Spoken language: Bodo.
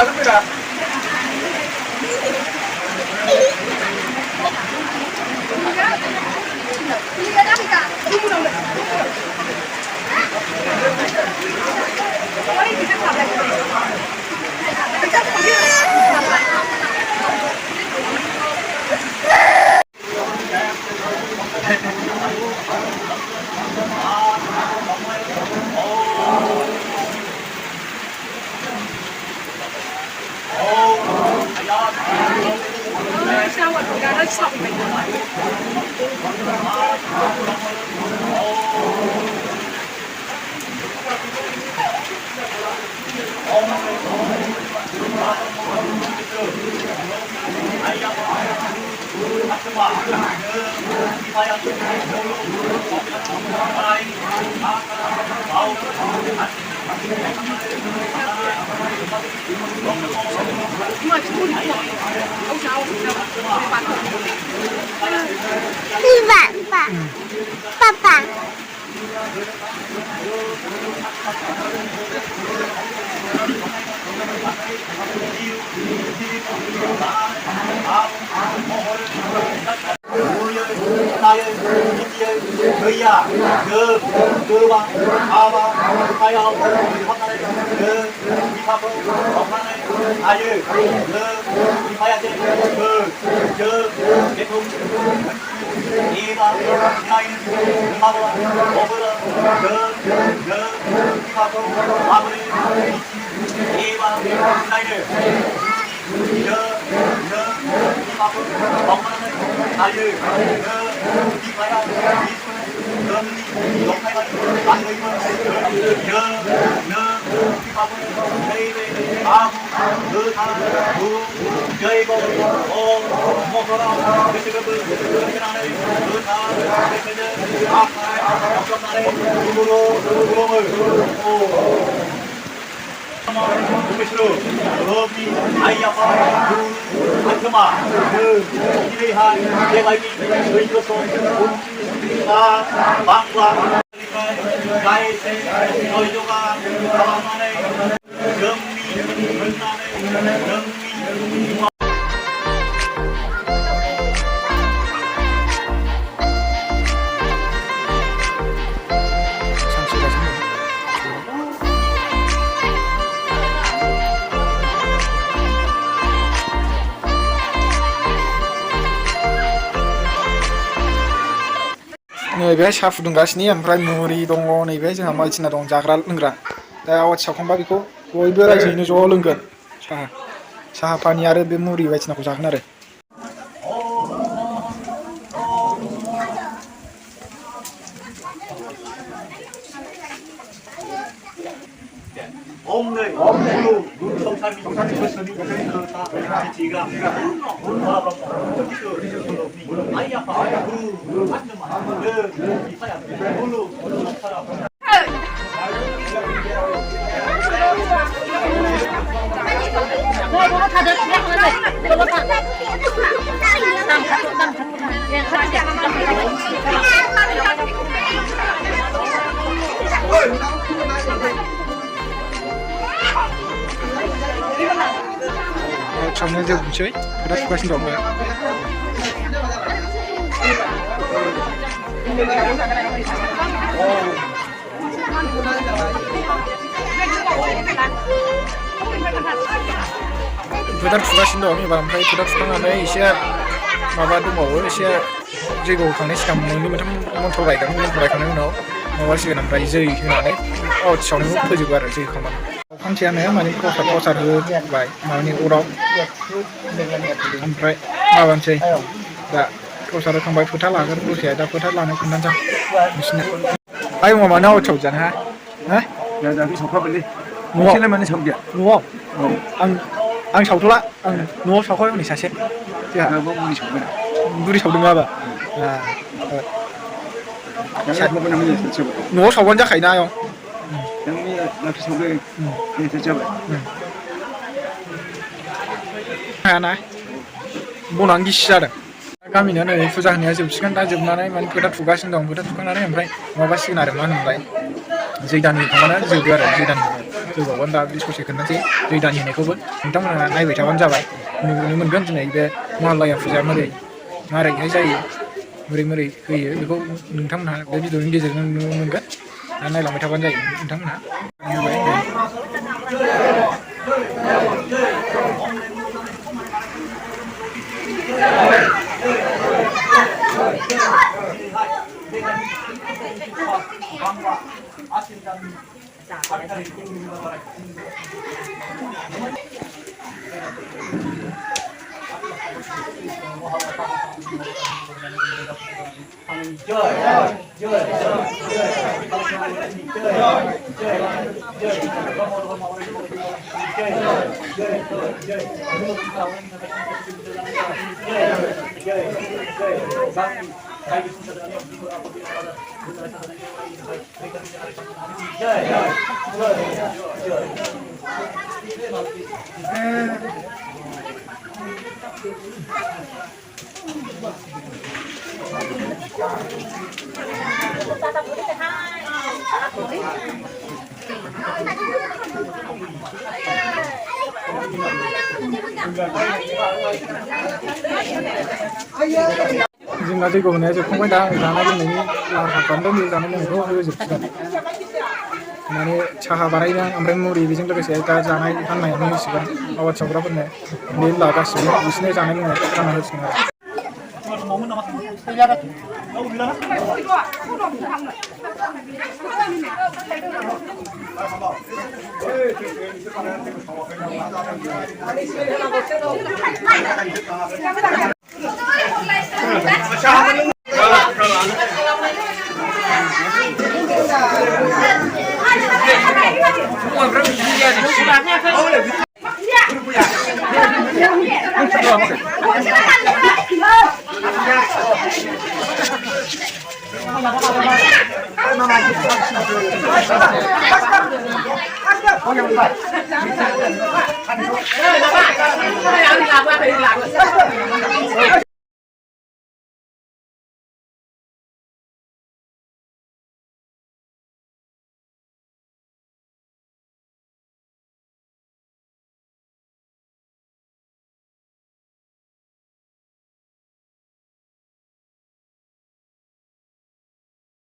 爸爸。नैबेहाय साहा फुदुंगासिनो ओमफ्राय मुरि दङ नैबेहाय जोंहा बायदिसिना दं जाग्रा लोंग्रा दा आवाथि सावखांबा बेखौ बयबो रायजोयैनो ज' लोंगोन साहा पानि आरो बे मुरि बायदिसिनाखौ जागोन आरो Trồng rêu cùng chơi, đất qua sinh động rồi. Budak suka sinh động thì bạn thấy budak suka làm đấy sẽ mà bạn đúng bảo sẽ rêu khẳng định cầm nếu mà thằng món thầu bài khẳng định nó mà sẽ làm bài rêu khi nào đấy, trong lúc thôi juga ada rêu khẳng định. Kanciannya manik kosa baik, manik urok, sampai malam sih. Dah, kosa sampai putar lah, kan sih ada putar lah nih kunci. Misalnya, ayo mau mana coba jangan ha? Hah? Ya tapi coba beli. Nuo. Sini mana coba? Nuo. Ang coba lah, nuo coba yang ni sase. Ya. Buri coba dengar apa? Nuo coba aja kayak nayo. Lapis mobil ini tercoba. Mana? Bonang gisar. Kami ni ada fuzah ni aja. Sekarang dah jam mana? Mana kita tugas ni dong. Kita tugas ni, ampai, mabas ni ada mana ampai. Zidan ni, mana zidan. जौगागोन दा बे ससे खोन्थासै दै दान होनायखौबो नोंथांमोनहा नायबाय थाबानो जाबाय नुनो मोनगोन दिनै बे महालया फुजाया मारैहाय जायो मोरै होयो बेखौ नोंथांमोनहा बे भिडिअनि गेजेरजों नुनो मोनगोन दा नायलांबाय थाबानो जायो नोंथांमोनहा जोंना जैग' होनाया जोबखांबाय दा जानाय लोंनायनि लाहार फाहार खालामदों जानाय लोंनायखौ होजोबसिगोन माने साहा बानायदों ओमफ्राय मुरि बेजों लोगोसे दा जानाय फाननायावनो होसिगोन आवाथि सावग्राफोरनो बे गासिबो बिसोरनो जानाय लोंनाय रानना होसिगोन